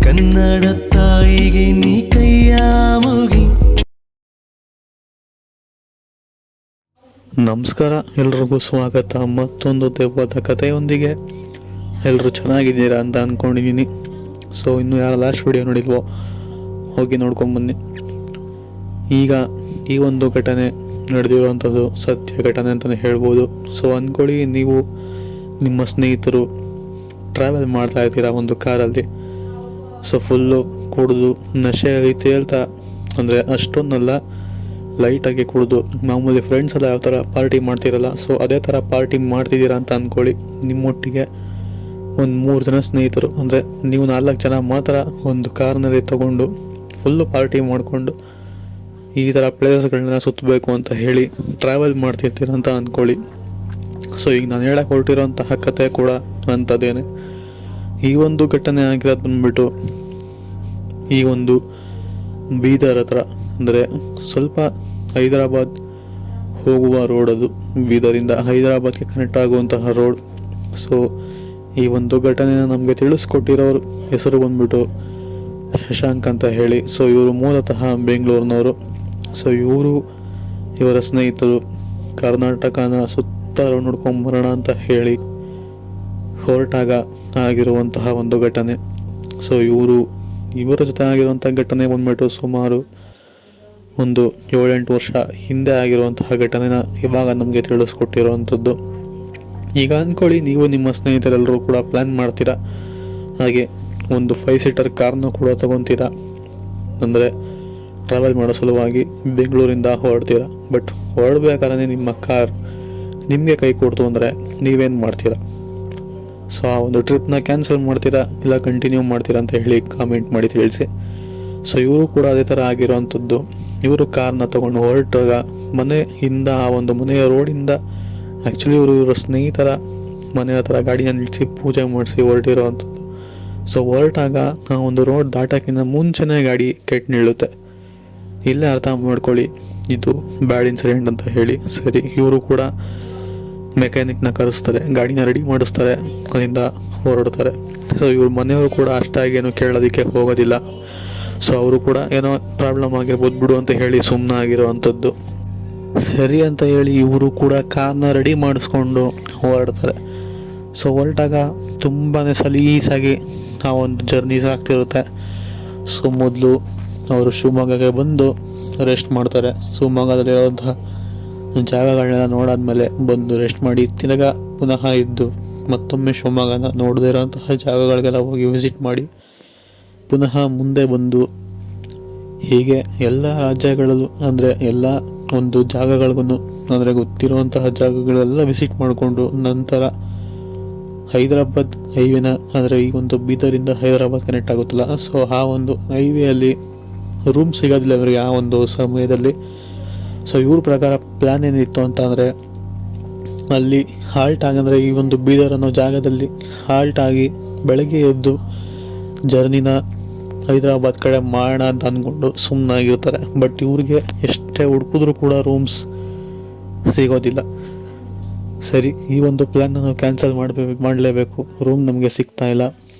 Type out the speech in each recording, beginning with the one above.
ಕನ್ನಡ ತಾಯಿಗೆ ನೀ ಕೈಯ ಮುಗಿ. ನಮಸ್ಕಾರ, ಎಲ್ರಿಗೂ ಸ್ವಾಗತ ಮತ್ತೊಂದು ದೆವ್ವದ ಕಥೆಯೊಂದಿಗೆ. ಎಲ್ಲರೂ ಚೆನ್ನಾಗಿದ್ದೀರಾ ಅಂತ ಅಂದ್ಕೊಂಡಿದ್ದೀನಿ. ಸೊ ಇನ್ನೂ ಯಾರು ಲಾಸ್ಟ್ ವಿಡಿಯೋ ನೋಡಿಲ್ವೋ ಹೋಗಿ ನೋಡ್ಕೊಂಬನ್ನಿ. ಈಗ ಈ ಒಂದು ಘಟನೆ ನಡೆದಿರುವಂಥದ್ದು ಸತ್ಯ ಘಟನೆ ಅಂತಲೇ ಹೇಳ್ಬೋದು. ಸೊ ಅಂದ್ಕೊಳ್ಳಿ, ನೀವು ನಿಮ್ಮ ಸ್ನೇಹಿತರು ಟ್ರಾವೆಲ್ ಮಾಡ್ತಾ ಇರ್ತೀರಾ ಒಂದು ಕಾರಲ್ಲಿ. ಸೊ ಫುಲ್ಲು ಕುಡಿದು ನಶೆಯಲ್ಲಿ ತೇಲ್ತಾ, ಅಂದರೆ ಅಷ್ಟೊಂದಲ್ಲ, ಲೈಟಾಗಿ ಕುಡಿದು ಮಾಮೂಲಿ ಫ್ರೆಂಡ್ಸ್ ಎಲ್ಲ ಯಾವ ಥರ ಪಾರ್ಟಿ ಮಾಡ್ತಿರಲ್ಲ, ಸೊ ಅದೇ ಥರ ಪಾರ್ಟಿ ಮಾಡ್ತಿದ್ದೀರಾ ಅಂತ ಅಂದ್ಕೊಳ್ಳಿ. ನಿಮ್ಮೊಟ್ಟಿಗೆ ಒಂದು 3 ಜನ ಸ್ನೇಹಿತರು, ಅಂದರೆ ನೀವು 4 ಜನ ಮಾತ್ರ ಒಂದು ಕಾರ್ನಲ್ಲಿ ತೊಗೊಂಡು ಫುಲ್ಲು ಪಾರ್ಟಿ ಮಾಡಿಕೊಂಡು ಈ ಥರ ಪ್ಲೇಸಸ್ಗಳನ್ನ ಸುತ್ತಬೇಕು ಅಂತ ಹೇಳಿ ಟ್ರಾವೆಲ್ ಮಾಡ್ತಿರ್ತೀರ ಅಂತ ಅಂದ್ಕೊಳ್ಳಿ. ಸೊ ಈಗ ನಾನು ಹೇಳಕ್ಕೆ ಹೊರಟಿರೋಂತಹ ಕತೆ ಕೂಡ ಅಂಥದ್ದೇನೆ. ಈ ಒಂದು ಘಟನೆ ಆಗಿರೋದು ಬಂದ್ಬಿಟ್ಟು ಈ ಒಂದು ಬೀದರ್ ಹತ್ರ, ಅಂದರೆ ಸ್ವಲ್ಪ ಹೈದರಾಬಾದ್ ಹೋಗುವ ರೋಡ್ ಅದು. ಬೀದರಿಂದ ಹೈದರಾಬಾದ್ಗೆ ಕನೆಕ್ಟ್ ಆಗುವಂತಹ ರೋಡ್. ಸೊ ಈ ಒಂದು ಘಟನೆನ ನಮಗೆ ತಿಳಿಸ್ಕೊಟ್ಟಿರೋರು ಹೆಸರು ಬಂದ್ಬಿಟ್ಟು ಶಶಾಂಕ್ ಅಂತ ಹೇಳಿ. ಸೊ ಇವರು ಮೂಲತಃ ಬೆಂಗಳೂರಿನವರು. ಸೊ ಇವರ ಸ್ನೇಹಿತರು ಕರ್ನಾಟಕನ ಸುತ್ತ ನೋಡ್ಕೊಂಬರೋಣ ಅಂತ ಹೇಳಿ ಹೊರಟಾಗ ಆಗಿರುವಂತಹ ಒಂದು ಘಟನೆ. ಸೊ ಇವರ ಜೊತೆ ಆಗಿರುವಂಥ ಘಟನೆ ಬಂದ್ಬಿಟ್ಟು ಸುಮಾರು ಒಂದು 7-8 ವರ್ಷ ಹಿಂದೆ ಆಗಿರುವಂತಹ ಘಟನೆನ ಇವಾಗ ನಮಗೆ ತಿಳಿಸ್ಕೊಟ್ಟಿರುವಂಥದ್ದು. ಈಗ ಅಂದ್ಕೊಳ್ಳಿ, ನೀವು ನಿಮ್ಮ ಸ್ನೇಹಿತರೆಲ್ಲರೂ ಕೂಡ ಪ್ಲ್ಯಾನ್ ಮಾಡ್ತೀರಾ, ಹಾಗೆ ಒಂದು 5 ಸೀಟರ್ ಕಾರ್ನ ಕೂಡ ತೊಗೊತೀರಾ, ಅಂದರೆ ಟ್ರಾವೆಲ್ ಮಾಡೋ ಸಲುವಾಗಿ ಬೆಂಗಳೂರಿಂದ ಹೊರಡ್ತೀರಾ. ಬಟ್ ಹೊರಡ್ಬೇಕಾದ್ರೆ ನಿಮ್ಮ ಕಾರ್ ನಿಮಗೆ ಕೈ ಕೊಡ್ತು ಅಂದರೆ ನೀವೇನು ಮಾಡ್ತೀರಾ? ಸೊ ಆ ಒಂದು ಟ್ರಿಪ್ನ ಕ್ಯಾನ್ಸಲ್ ಮಾಡ್ತೀರಾ ಇಲ್ಲ ಕಂಟಿನ್ಯೂ ಮಾಡ್ತೀರಾ ಅಂತ ಹೇಳಿ ಕಾಮೆಂಟ್ ಮಾಡಿ ತಿಳಿಸಿ. ಸೊ ಇವರು ಕೂಡ ಅದೇ ಥರ ಆಗಿರೋವಂಥದ್ದು. ಇವರು ಕಾರ್ನ ತೊಗೊಂಡು ಹೊರಟಾಗ ಮನೆಯಿಂದ, ಆ ಒಂದು ಮನೆಯ ರೋಡಿಂದ ಆ್ಯಕ್ಚುಲಿ ಇವರ ಸ್ನೇಹಿತರ ಮನೆ ಹತ್ರ ಗಾಡಿನ ನಿಲ್ಲಿಸಿ ಪೂಜೆ ಮಾಡಿಸಿ ಹೊರಟಿರೋವಂಥದ್ದು. ಸೊ ಹೊರಟಾಗ ಆ ಒಂದು ರೋಡ್ ದಾಟೋಕ್ಕಿಂತ ಮುಂಚೆನೇ ಗಾಡಿ ಕೆಟ್ಟು ನಿಲ್ಲುತ್ತೆ. ಇಲ್ಲೇ ಅರ್ಥ ಮಾಡ್ಕೊಳ್ಳಿ ಇದು ಬ್ಯಾಡ್ ಇನ್ಸಿಡೆಂಟ್ ಅಂತ ಹೇಳಿ. ಸರಿ, ಇವರು ಕೂಡ ಮೆಕ್ಯಾನಿಕ್ನ ಕರೆಸ್ತಾರೆ, ಗಾಡಿನ ರೆಡಿ ಮಾಡಿಸ್ತಾರೆ, ಅಲ್ಲಿಂದ ಹೊರಡ್ತಾರೆ. ಸೊ ಇವ್ರ ಮನೆಯವರು ಕೂಡ ಅಷ್ಟಾಗೇನು ಕೇಳೋದಕ್ಕೆ ಹೋಗೋದಿಲ್ಲ. ಸೊ ಅವರು ಕೂಡ ಏನೋ ಪ್ರಾಬ್ಲಮ್ ಆಗಿರ್ಬೋದು ಬಿಡು ಅಂತ ಹೇಳಿ ಸುಮ್ಮನೆ ಆಗಿರೋವಂಥದ್ದು. ಸರಿ ಅಂತ ಹೇಳಿ ಇವರು ಕೂಡ ಕಾರ್ನ ರೆಡಿ ಮಾಡಿಸ್ಕೊಂಡು ಹೊರಡ್ತಾರೆ. ಸೊ ಹೊರಟಾಗ ತುಂಬಾ ಸಲೀಸಾಗಿ ಆ ಒಂದು ಜರ್ನೀಸ್ ಆಗ್ತಿರುತ್ತೆ. ಸೊ ಮೊದಲು ಅವರು ಶಿವಮೊಗ್ಗಕ್ಕೆ ಬಂದು ರೆಸ್ಟ್ ಮಾಡ್ತಾರೆ. ಶಿವಮೊಗ್ಗದಲ್ಲಿರೋಂಥ ಜಾಗಗಳನ್ನೆಲ್ಲ ನೋಡಾದ್ಮೇಲೆ ಬಂದು ರೆಸ್ಟ್ ಮಾಡಿ ತಿರ್ಗ ಪುನಃ ಇದ್ದು ಮತ್ತೊಮ್ಮೆ ಶಿವಮೊಗ್ಗನ ನೋಡದೇ ಇರೋಂತಹ ಜಾಗಗಳಿಗೆಲ್ಲ ಹೋಗಿ ವಿಸಿಟ್ ಮಾಡಿ ಪುನಃ ಮುಂದೆ ಬಂದು ಹೀಗೆ ಎಲ್ಲ ರಾಜ್ಯಗಳಲ್ಲೂ, ಅಂದರೆ ಎಲ್ಲ ಒಂದು ಜಾಗಗಳಿಗೂ, ಅಂದರೆ ಗೊತ್ತಿರುವಂತಹ ಜಾಗಗಳೆಲ್ಲ ವಿಸಿಟ್ ಮಾಡಿಕೊಂಡು ನಂತರ ಹೈದರಾಬಾದ್ ಹೈವೇನ, ಅಂದರೆ ಈ ಒಂದು ಬೀದರಿಂದ ಹೈದರಾಬಾದ್ ಕನೆಕ್ಟ್ ಆಗುತ್ತಲ್ಲ, ಸೊ ಆ ಒಂದು ಹೈವೇಯಲ್ಲಿ ರೂಮ್ ಸಿಗೋದಿಲ್ಲ ಇವರಿಗೆ ಆ ಒಂದು ಸಮಯದಲ್ಲಿ. ಸೊ ಇವ್ರ ಪ್ರಕಾರ ಪ್ಲ್ಯಾನ್ ಏನಿತ್ತು ಅಂತ ಅಂದರೆ ಅಲ್ಲಿ ಹಾಲ್ಟ್ ಆಗಂದರೆ ಈ ಒಂದು ಬೀದರ್ ಅನ್ನೋ ಜಾಗದಲ್ಲಿ ಹಾಲ್ಟ್ ಆಗಿ ಬೆಳಗ್ಗೆ ಎದ್ದು ಜರ್ನಿನ ಹೈದರಾಬಾದ್ ಕಡೆ ಮಾಡೋಣ ಅಂತ ಅಂದ್ಕೊಂಡು ಸುಮ್ಮನಾಗಿರ್ತಾರೆ. ಬಟ್ ಇವ್ರಿಗೆ ಎಷ್ಟೇ ಹುಡುಕಿದ್ರೂ ಕೂಡ ರೂಮ್ಸ್ ಸಿಗೋದಿಲ್ಲ. ಸರಿ, ಈ ಒಂದು ಪ್ಲ್ಯಾನ್ನ ನಾವು ಕ್ಯಾನ್ಸಲ್ ಮಾಡಲೇಬೇಕು, ರೂಮ್ ನಮಗೆ ಸಿಗ್ತಾ ಇಲ್ಲ,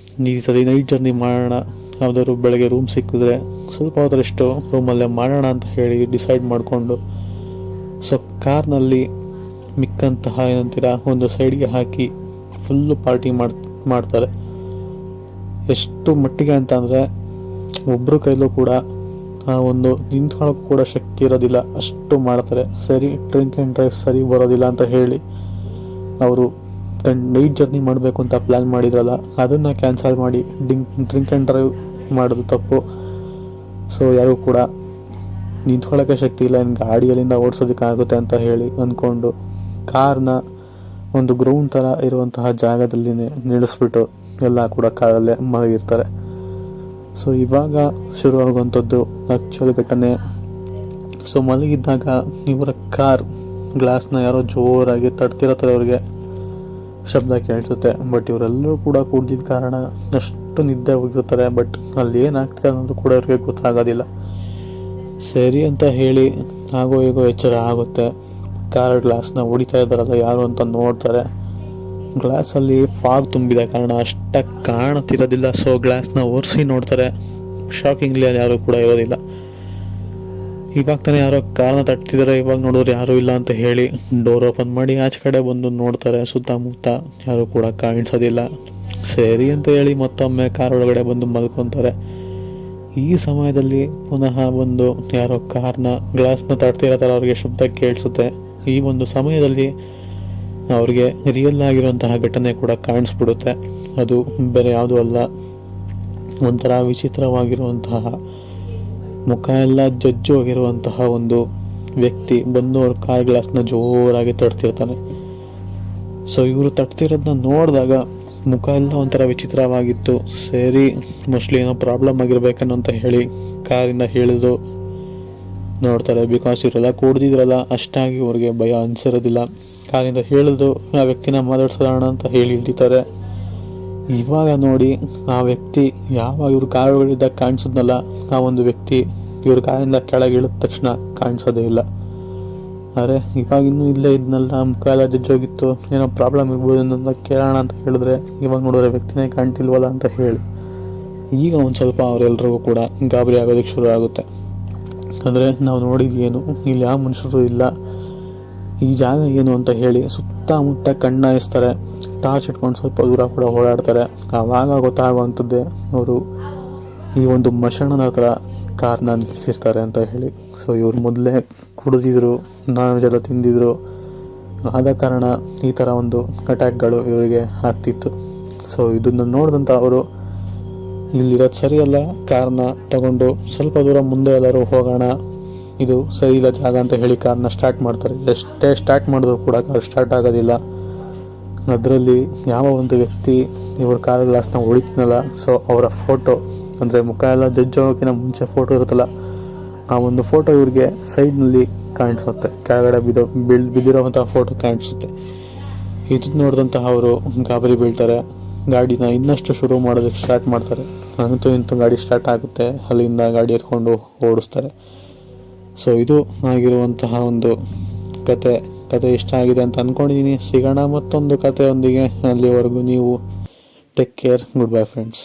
ಈ ಸರಿ ನೈಟ್ ಜರ್ನಿ ಮಾಡೋಣ, ಯಾವುದಾದ್ರು ಬೆಳಗ್ಗೆ ರೂಮ್ ಸಿಕ್ಕಿದ್ರೆ ಸ್ವಲ್ಪ ಹೊತ್ತರಷ್ಟು ರೂಮಲ್ಲೇ ಮಾಡೋಣ ಅಂತ ಹೇಳಿ ಡಿಸೈಡ್ ಮಾಡಿಕೊಂಡು ಸೊ ಕಾರ್ನಲ್ಲಿ ಮಿಕ್ಕಂತಹ ಏನಂತೀರ ಒಂದು ಸೈಡ್ಗೆ ಹಾಕಿ ಫುಲ್ಲು ಪಾರ್ಟಿ ಮಾಡ್ತಾರೆ. ಎಷ್ಟು ಮಟ್ಟಿಗೆ ಅಂತ ಅಂದರೆ ಒಬ್ಬರು ಕೈಲೂ ಕೂಡ ಆ ಒಂದು ನಿಂತ್ಕೊಳ್ಳೋಕ್ಕೂ ಕೂಡ ಶಕ್ತಿ ಇರೋದಿಲ್ಲ, ಅಷ್ಟು ಮಾಡ್ತಾರೆ. ಸರಿ, ಡ್ರಿಂಕ್ ಆ್ಯಂಡ್ ಡ್ರೈವ್ ಸರಿ ಬರೋದಿಲ್ಲ ಅಂತ ಹೇಳಿ ಅವರು ನೈಟ್ ಜರ್ನಿ ಮಾಡಬೇಕು ಅಂತ ಪ್ಲ್ಯಾನ್ ಮಾಡಿದ್ರಲ್ಲ, ಅದನ್ನು ಕ್ಯಾನ್ಸಲ್ ಮಾಡಿ ಡ್ರಿಂಕ್ ಆ್ಯಂಡ್ ಡ್ರೈವ್ ಮಾಡೋದು ತಪ್ಪು. ಸೊ ಯಾರಿಗೂ ಕೂಡ ನಿಂತ್ಕೊಳ್ಳೋಕ್ಕೆ ಶಕ್ತಿ ಇಲ್ಲ, ಇನ್ನು ಗಾಡಿಯಲ್ಲಿಂದ ಓಡಿಸೋದಕ್ಕಾಗುತ್ತೆ ಅಂತ ಹೇಳಿ ಅಂದ್ಕೊಂಡು ಕಾರ್ನ ಒಂದು ಗ್ರೌಂಡ್ ಥರ ಇರುವಂತಹ ಜಾಗದಲ್ಲಿ ನಿಲ್ಲಿಸ್ಬಿಟ್ಟು ಎಲ್ಲ ಕೂಡ ಕಾರಲ್ಲೇ ಮಲಗಿರ್ತಾರೆ. ಸೊ ಇವಾಗ ಶುರುವಾಗುವಂಥದ್ದು ಆ್ಯಕ್ಚುಲಿ ಘಟನೆ. ಸೊ ಮಲಗಿದ್ದಾಗ ಇವರ ಕಾರ್ ಗ್ಲಾಸ್ನ ಯಾರೋ ಜೋರಾಗಿ ತಡ್ತಿರತ್ತಾರೆ, ಅವ್ರಿಗೆ ಶಬ್ದ ಕೇಳಿಸುತ್ತೆ. ಬಟ್ ಇವರೆಲ್ಲರೂ ಕೂಡ ಕುಡ್ದಿದ್ದ ಕಾರಣ ಅಷ್ಟು ನಿದ್ದೆ ಹೋಗಿರ್ತಾರೆ. ಬಟ್ ಅಲ್ಲಿ ಏನಾಗ್ತದೆ ಅನ್ನೋದು ಕೂಡ ಅವ್ರಿಗೆ ಗೊತ್ತಾಗೋದಿಲ್ಲ. ಸರಿ ಅಂತ ಹೇಳಿ ಆಗೋ ಎಚ್ಚರ ಆಗುತ್ತೆ. ಕಾರ್ ಗ್ಲಾಸ್ನ ಹೊಡಿತಾ ಇದ್ದಾರಲ್ಲ ಯಾರು ಅಂತ ನೋಡ್ತಾರೆ. ಗ್ಲಾಸಲ್ಲಿ ಫಾಗ್ ತುಂಬಿದ ಕಾರಣ ಅಷ್ಟಾಗಿ ಕಾಣುತ್ತಿರೋದಿಲ್ಲ. ಸೊ ಗ್ಲಾಸ್ನ ಒರೆಸಿ ನೋಡ್ತಾರೆ. ಶಾಕಿಂಗ್ಲಿ ಅಲ್ಲಿ ಯಾರೂ ಕೂಡ ಇರೋದಿಲ್ಲ. ಇವಾಗ ತಾನೇ ಯಾರೋ ಕಾರ್ನ ತಟ್ತಿದ್ದಾರೆ, ಇವಾಗ ನೋಡಿದ್ರೆ ಯಾರೂ ಇಲ್ಲ ಅಂತ ಹೇಳಿ ಡೋರ್ ಓಪನ್ ಮಾಡಿ ಆಚೆ ಕಡೆ ಬಂದು ನೋಡ್ತಾರೆ. ಸುತ್ತಮುತ್ತ ಯಾರೂ ಕೂಡ ಕಾಣಿಸೋದಿಲ್ಲ. ಸರಿ ಅಂತ ಹೇಳಿ ಮತ್ತೊಮ್ಮೆ ಕಾರ್ ಒಳಗಡೆ ಬಂದು ಮಲ್ಕೊತಾರೆ. ಈ ಸಮಯದಲ್ಲಿ ಪುನಃ ಒಂದು ಯಾರೋ ಕಾರ್ನ ಗ್ಲಾಸ್ನ ತಟ್ತಿರೋ ಥರ ಅವ್ರಿಗೆ ಶಬ್ದ ಕೇಳಿಸುತ್ತೆ. ಈ ಒಂದು ಸಮಯದಲ್ಲಿ ಅವ್ರಿಗೆ ರಿಯಲ್ ಆಗಿರುವಂತಹ ಘಟನೆ ಕೂಡ ಕಾಣಿಸ್ಬಿಡುತ್ತೆ. ಅದು ಬೇರೆ ಯಾವುದೂ ಅಲ್ಲ, ಒಂಥರ ವಿಚಿತ್ರವಾಗಿರುವಂತಹ ಮುಖ ಎಲ್ಲ ಜಜ್ಜು ಹೋಗಿರುವಂತಹ ಒಂದು ವ್ಯಕ್ತಿ ಬಂದು ಅವ್ರ ಕಾರ್ ಗ್ಲಾಸ್ನ ಜೋರಾಗಿ ತಟ್ತಿರ್ತಾನೆ. ಸೊ ಇವರು ತಟ್ತಿರೋದನ್ನ ನೋಡಿದಾಗ ಮುಖ ಎಲ್ಲ ಒಂಥರ ವಿಚಿತ್ರವಾಗಿತ್ತು. ಸರಿ, ಮೋಸ್ಟ್ಲಿ ಏನೋ ಪ್ರಾಬ್ಲಮ್ ಆಗಿರ್ಬೇಕನ್ನೋ ಅಂತ ಹೇಳಿ ಕಾರಿಂದ ಇಳಿದು ನೋಡ್ತಾರೆ. ಬಿಕಾಸ್ ಇವರೆಲ್ಲ ಕೂಡ್ದಿದ್ರಲ್ಲ, ಅಷ್ಟಾಗಿ ಅವ್ರಿಗೆ ಭಯ ಅನಿಸಿರೋದಿಲ್ಲ. ಕಾರಿಂದ ಇಳಿದು ಆ ವ್ಯಕ್ತಿನ ಮಾತಾಡ್ಸೋಣ ಅಂತ ಹೇಳಿ ಇಳಿತಾರೆ. ಇವಾಗ ನೋಡಿ, ಆ ವ್ಯಕ್ತಿ ಯಾವಾಗ ಇವ್ರ ಕಾರ್ ಒಳಗಿದ್ದಾಗ ಕಾಣಿಸಿದ್ನಲ್ಲ, ಆ ಒಂದು ವ್ಯಕ್ತಿ ಇವ್ರ ಕಾರಿಂದ ಕೆಳಗೆ ಇಳಿದ ತಕ್ಷಣ ಕಾಣಿಸೋದೇ ಇಲ್ಲ. ಅರೆ, ಇವಾಗ ಇನ್ನೂ ಇಲ್ಲೇ ಇದ್ನಲ್ಲ, ಮುಖ ಎಲ್ಲ ಜಜ್ಜೋಗಿತ್ತು, ಏನೋ ಪ್ರಾಬ್ಲಮ್ ಇರ್ಬೋದು ಅಂತ ಕೇಳೋಣ ಅಂತ ಹೇಳಿದ್ರೆ ಇವಾಗ ನೋಡಿದ್ರೆ ವ್ಯಕ್ತಿನೇ ಕಾಣ್ತಿಲ್ವಲ್ಲ ಅಂತ ಹೇಳಿ ಈಗ ಒಂದು ಸ್ವಲ್ಪ ಅವರೆಲ್ರಿಗೂ ಕೂಡ ಗಾಬರಿ ಆಗೋದಕ್ಕೆ ಶುರು ಆಗುತ್ತೆ. ಅಂದರೆ ನಾವು ನೋಡಿದ್ಯೇನು, ಇಲ್ಲಿ ಯಾವ ಮನುಷ್ಯರು ಇಲ್ಲ, ಈ ಜಾಗ ಏನು ಅಂತ ಹೇಳಿ ಸುತ್ತಮುತ್ತ ಕಣ್ಣಾಯಿಸ್ತಾರೆ. ಟಾರ್ಚ್ ಇಟ್ಕೊಂಡು ಸ್ವಲ್ಪ ದೂರ ಕೂಡ ಓಡಾಡ್ತಾರೆ. ಆವಾಗ ಗೊತ್ತಾಗುವಂಥದ್ದೇ ಅವರು ಈ ಒಂದು ಮಶಾಣದ ಹತ್ರ ಕಾರ್ನ ನಿಲ್ಲಿಸಿರ್ತಾರೆ ಅಂತ ಹೇಳಿ. ಸೊ ಇವ್ರು ಮೊದಲೇ ಕುಡಿದಿದ್ರು, ನಾನ್ ವೆಜ್ ಎಲ್ಲ ತಿಂದಿದ್ರು, ಆದ ಕಾರಣ ಈ ಥರ ಒಂದು ಅಟ್ಯಾಕ್ಗಳು ಇವರಿಗೆ ಆಗ್ತಿತ್ತು. ಸೊ ಇದನ್ನು ನೋಡಿದಂಥ ಅವರು ಇಲ್ಲಿರೋದು ಸರಿಯಲ್ಲ, ಕಾರ್ನ ತಗೊಂಡು ಸ್ವಲ್ಪ ದೂರ ಮುಂದೆ ಎಲ್ಲರೂ ಹೋಗೋಣ, ಇದು ಸರಿ ಇಲ್ಲ ಜಾಗ ಅಂತ ಹೇಳಿ ಕಾರ್ನ ಸ್ಟಾರ್ಟ್ ಮಾಡ್ತಾರೆ. ಎಷ್ಟೇ ಸ್ಟಾರ್ಟ್ ಮಾಡಿದ್ರು ಕೂಡ ಕಾರ್ ಸ್ಟಾರ್ಟ್ ಆಗೋದಿಲ್ಲ. ಅದರಲ್ಲಿ ಯಾವ ಒಂದು ವ್ಯಕ್ತಿ ಇವ್ರ ಕಾರ್ ಗ್ಲಾಸ್ನ ಹೊಡಿತೀನಲ್ಲ, ಸೊ ಅವರ ಫೋಟೋ, ಅಂದರೆ ಮುಖ ಎಲ್ಲ ಜಜ್ಜೋಕ್ಕಿಂತ ಮುಂಚೆ ಫೋಟೋ ಇರುತ್ತಲ್ಲ, ಆ ಒಂದು ಫೋಟೋ ಇವ್ರಿಗೆ ಸೈಡ್ನಲ್ಲಿ ಕಾಣಿಸುತ್ತೆ, ಕೆಳಗಡೆ ಬಿದ್ದಿರೋವಂಥ ಫೋಟೋ ಕಾಣಿಸುತ್ತೆ. ಇದು ನೋಡಿದಂತಹ ಅವರು ಗಾಬರಿ ಬೀಳ್ತಾರೆ. ಗಾಡಿನ ಇನ್ನಷ್ಟು ಶುರು ಮಾಡೋದಕ್ಕೆ ಸ್ಟಾರ್ಟ್ ಮಾಡ್ತಾರೆ. ಅಂತೂ ಇಂತೂ ಗಾಡಿ ಸ್ಟಾರ್ಟ್ ಆಗುತ್ತೆ. ಅಲ್ಲಿಂದ ಗಾಡಿ ಎತ್ಕೊಂಡು ಓಡಿಸ್ತಾರೆ. ಸೊ ಇದು ಆಗಿರುವಂತಹ ಒಂದು ಕತೆ ಇಷ್ಟ ಆಗಿದೆ ಅಂತ ಅಂದ್ಕೊಂಡಿದ್ದೀನಿ. ಸಿಗೋಣ ಮತ್ತೊಂದು ಕಥೆಯೊಂದಿಗೆ. ಅಲ್ಲಿವರೆಗೂ ನೀವು take care. Good bye friends.